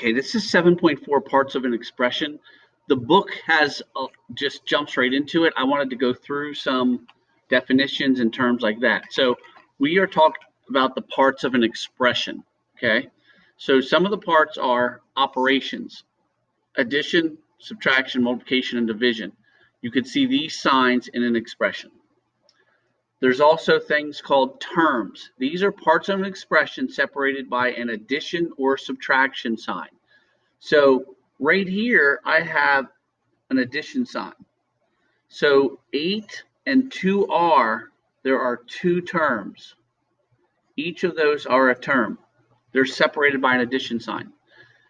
Okay, this is 7.4 parts of an expression. The book has just jumps right into it. I wanted to go through some definitions and terms like that. So we are talking about the parts of an expression. Okay, so some of the parts are operations: addition, subtraction, multiplication, and division. You could see these signs in an expression. There's also things called terms. These are parts of an expression separated by an addition or subtraction sign. So right here, I have an addition sign. So 8 and 2r, there are two terms. Each of those are a term. They're separated by an addition sign.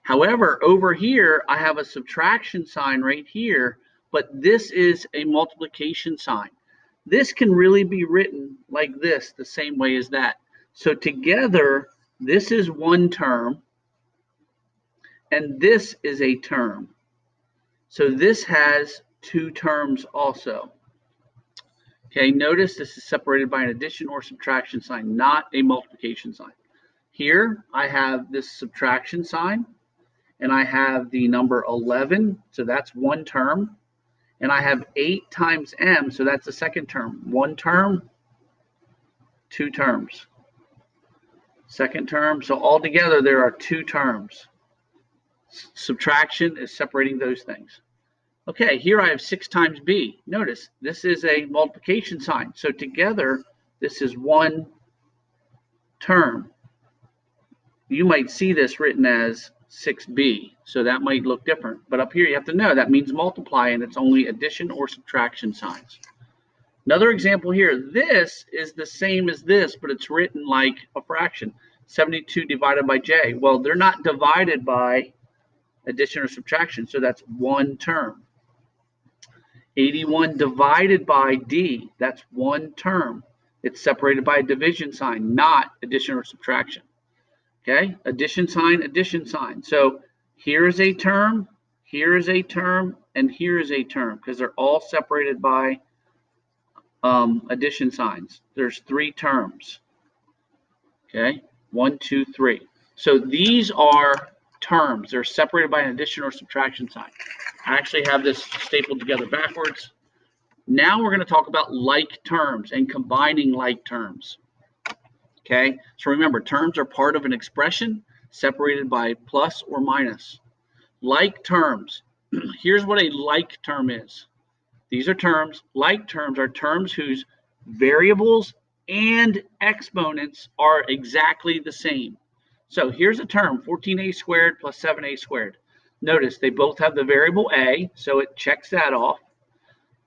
However, over here, I have a subtraction sign right here, but this is a multiplication sign. This can really be written like this, the same way as that. So together, this is one term, and this is a term. So this has two terms also. Okay, notice this is separated by an addition or subtraction sign, not a multiplication sign. Here, I have this subtraction sign, and I have the number 11, so that's one term. And I have 8 times m, so that's the second term. One term, two terms. Second term, so altogether there are two terms. Subtraction is separating those things. Okay, here I have 6 times b. Notice, this is a multiplication sign. So together, this is one term. You might see this written as 6b, so that might look different. But up here, you have to know that means multiply, and it's only addition or subtraction signs. Another example here, this is the same as this, but it's written like a fraction. 72 divided by j. Well, they're not divided by addition or subtraction, so that's one term. 81 divided by d, that's one term. It's separated by a division sign, not addition or subtraction. Okay, addition sign, addition sign. So here is a term, here is a term, and here is a term, because they're all separated by addition signs. There's 3 terms. Okay, 1, 2, 3. So these are terms. They're separated by an addition or subtraction sign. I actually have this stapled together backwards. Now we're going to talk about like terms and combining like terms. Okay, so remember, terms are part of an expression separated by plus or minus. Like terms, here's what a like term is. These are terms. Like terms are terms whose variables and exponents are exactly the same. So here's a term, 14a squared plus 7a squared. Notice they both have the variable a, so it checks that off.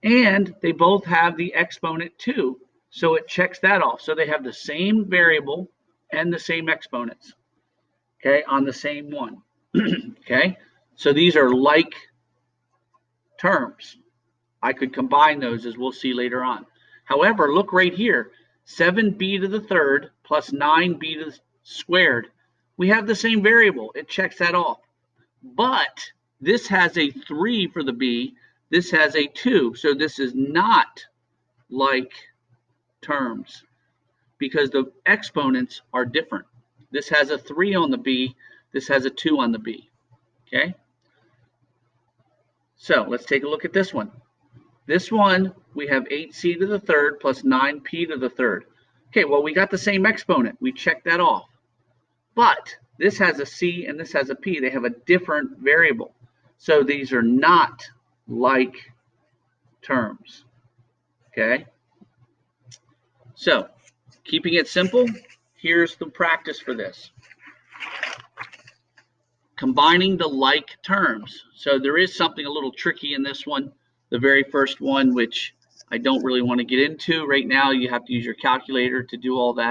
And they both have the exponent 2. So it checks that off. So they have the same variable and the same exponents, okay, on the same one. Okay, so these are like terms. I could combine those, as we'll see later on. However, look right here, 7b to the third plus 9b to the squared. We have the same variable. It checks that off. But this has a 3 for the b. This has a 2. So this is not like terms because the exponents are different. This has a 3 on the b, this has a 2 on the b. Okay, so let's take a look at this one. This one, we have 8c to the third plus 9p to the third. Okay, well, we got the same exponent. We checked that off. But this has a c and this has a p. They have a different variable. So these are not like terms. Okay, so keeping it simple, here's the practice for this. Combining the like terms. So there is something a little tricky in this one. The very first one, which I don't really want to get into right now. You have to use your calculator to do all that.